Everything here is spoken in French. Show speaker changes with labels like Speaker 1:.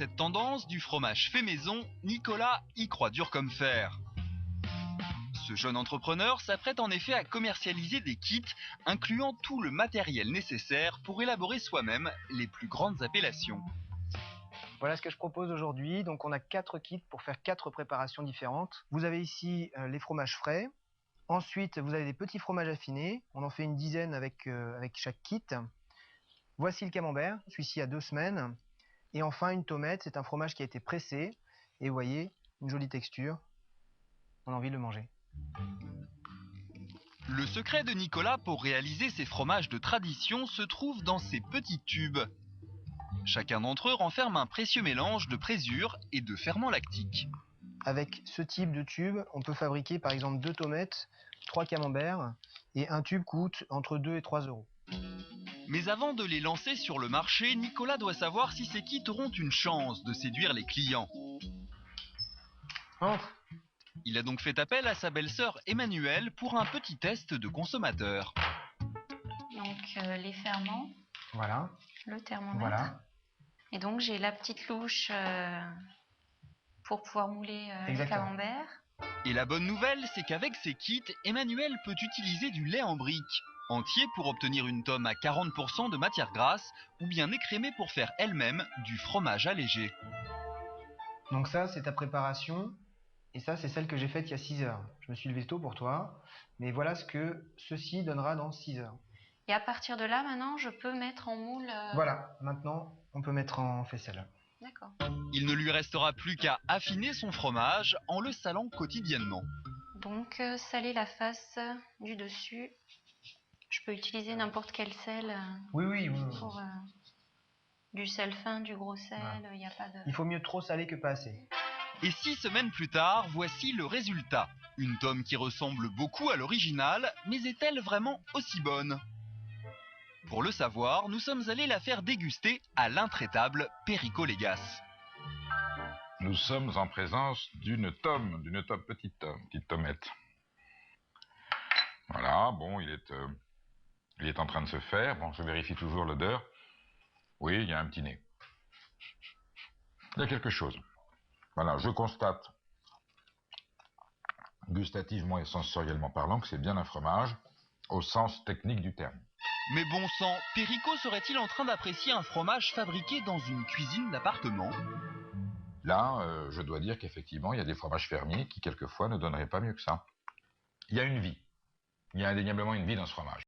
Speaker 1: cette tendance du fromage fait maison, Nicolas y croit dur comme fer. Ce jeune entrepreneur s'apprête en effet à commercialiser des kits incluant tout le matériel nécessaire pour élaborer soi-même les plus grandes appellations.
Speaker 2: Voilà ce que je propose aujourd'hui. Donc on a 4 kits pour faire 4 préparations différentes. Vous avez ici les fromages frais. Ensuite, vous avez des petits fromages affinés. On en fait une dizaine avec chaque kit. Voici le camembert, celui-ci a 2 semaines. Et enfin une tomate, c'est un fromage qui a été pressé. Et vous voyez, une jolie texture. On a envie de le manger.
Speaker 1: Le secret de Nicolas pour réaliser ces fromages de tradition se trouve dans ces petits tubes. Chacun d'entre eux renferme un précieux mélange de présure et de ferments lactiques.
Speaker 2: Avec ce type de tube, on peut fabriquer par exemple 2 tomates, 3 camemberts, et un tube coûte entre 2 et 3 euros.
Speaker 1: Mais avant de les lancer sur le marché, Nicolas doit savoir si ces kits auront une chance de séduire les clients.
Speaker 2: Entre.
Speaker 1: Il a donc fait appel à sa belle-sœur Emmanuelle pour un petit test de consommateur.
Speaker 3: Donc les ferments,
Speaker 2: Voilà.
Speaker 3: le thermomètre.
Speaker 2: Voilà.
Speaker 3: Et donc j'ai la petite louche pour pouvoir mouler le camembert.
Speaker 1: Et la bonne nouvelle, c'est qu'avec ces kits, Emmanuelle peut utiliser du lait en brique, entier pour obtenir une tome à 40% de matière grasse, ou bien écrémé pour faire elle-même du fromage allégé.
Speaker 2: Donc ça, c'est ta préparation. Et ça, c'est celle que j'ai faite il y a 6 heures. Je me suis levé tôt pour toi. Mais voilà ce que ceci donnera dans 6 heures.
Speaker 3: Et à partir de là, maintenant, je peux mettre en moule...
Speaker 2: Voilà, maintenant, on peut mettre en faisselle.
Speaker 3: D'accord.
Speaker 1: Il ne lui restera plus qu'à affiner son fromage en le salant quotidiennement.
Speaker 3: Donc, saler la face du dessus. Je peux utiliser n'importe quel sel.
Speaker 2: Oui.
Speaker 3: Pour du sel fin, du gros sel, il n'y a pas de...
Speaker 2: Il faut mieux trop saler que pas assez.
Speaker 1: Et 6 semaines plus tard, voici le résultat. Une tome qui ressemble beaucoup à l'original, mais est-elle vraiment aussi bonne ? Pour le savoir, nous sommes allés la faire déguster à l'intraitable Perico Légas.
Speaker 4: Nous sommes en présence d'une petite tomate. Voilà, bon, il est en train de se faire. Bon, je vérifie toujours l'odeur. Oui, il y a un petit nez. Il y a quelque chose. Voilà, je constate, gustativement et sensoriellement parlant, que c'est bien un fromage, au sens technique du terme.
Speaker 1: Mais bon sang, Perico serait-il en train d'apprécier un fromage fabriqué dans une cuisine d'appartement ?
Speaker 4: Là, je dois dire qu'effectivement, il y a des fromages fermiers qui, quelquefois, ne donneraient pas mieux que ça. Il y a une vie. Il y a indéniablement une vie dans ce fromage.